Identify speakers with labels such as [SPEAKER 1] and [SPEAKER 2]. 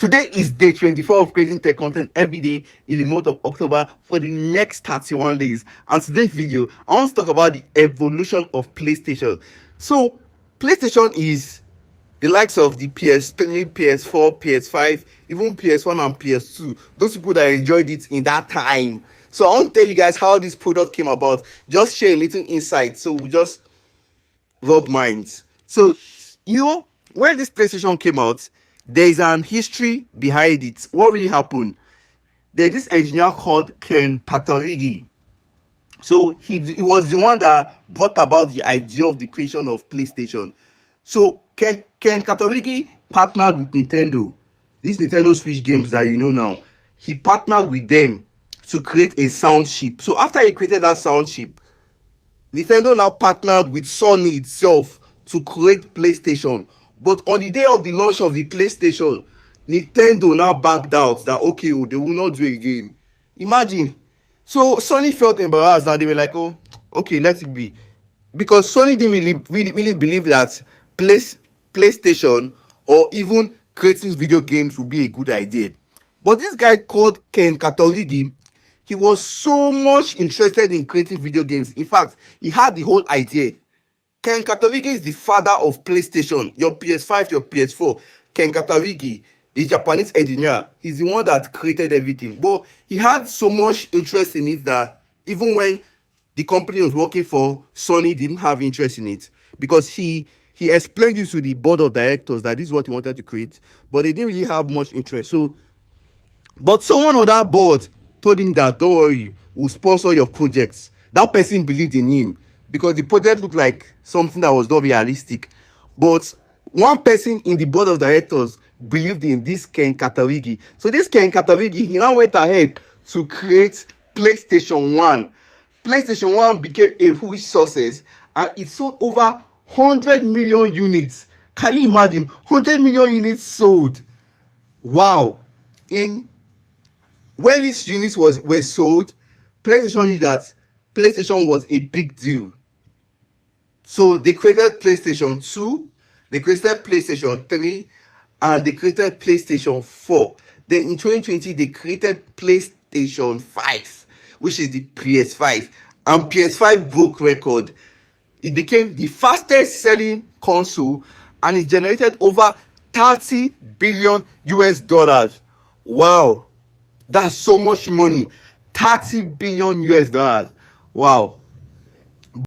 [SPEAKER 1] Today is day 24 of creating tech content every day in the month of October for the next 31 days. And today's video, I want to talk about the evolution of PlayStation. So, PlayStation is the likes of the PS3, PS4, PS5, even PS1 and PS2. Those people that enjoyed it in that time. So, I want to tell you guys how this product came about. Just share a little insight. So, we just rub minds. So, when this PlayStation came out, there is an history behind it. What really happened? There's this engineer called Ken Patorigi. So he was the one that brought about the idea of the creation of PlayStation. So Ken Patorigi partnered with Nintendo. These Nintendo Switch games that you know now. He partnered with them to create a sound chip. So after he created that sound chip, Nintendo now partnered with Sony itself to create PlayStation. But on the day of the launch of the PlayStation, Nintendo now backed out that okay, they will not do it again. Imagine. So Sony felt embarrassed and they were like, oh, okay, let it be. Because Sony didn't really believe that PlayStation or even creating video games would be a good idea. But this guy called Ken Katorigi, he was so much interested in creating video games. In fact, he had the whole idea. Ken Katorigi is the father of PlayStation, your PS5, your PS4. Ken Katorigi, the Japanese engineer, he's the one that created everything. But he had so much interest in it that even when the company was working for, Sony didn't have interest in it. Because he explained this to the board of directors that this is what he wanted to create. But they didn't really have much interest. But someone on that board told him that, don't worry, we'll sponsor your projects. That person believed in him because the project looked like something that was not realistic. But one person in the board of directors believed in this Ken Katorigi. So this Ken Katorigi, he now went ahead to create PlayStation 1. PlayStation 1 became a huge success and it sold over 100 million units. Can you imagine? 100 million units sold. Wow. When these units were sold, PlayStation knew that PlayStation was a big deal. So they created PlayStation 2, they created PlayStation 3, and they created PlayStation 4. Then in 2020, they created PlayStation 5, which is the PS5. And PS5 broke record. It became the fastest selling console and it generated over 30 billion US dollars. Wow. That's so much money. 30 billion US dollars. Wow.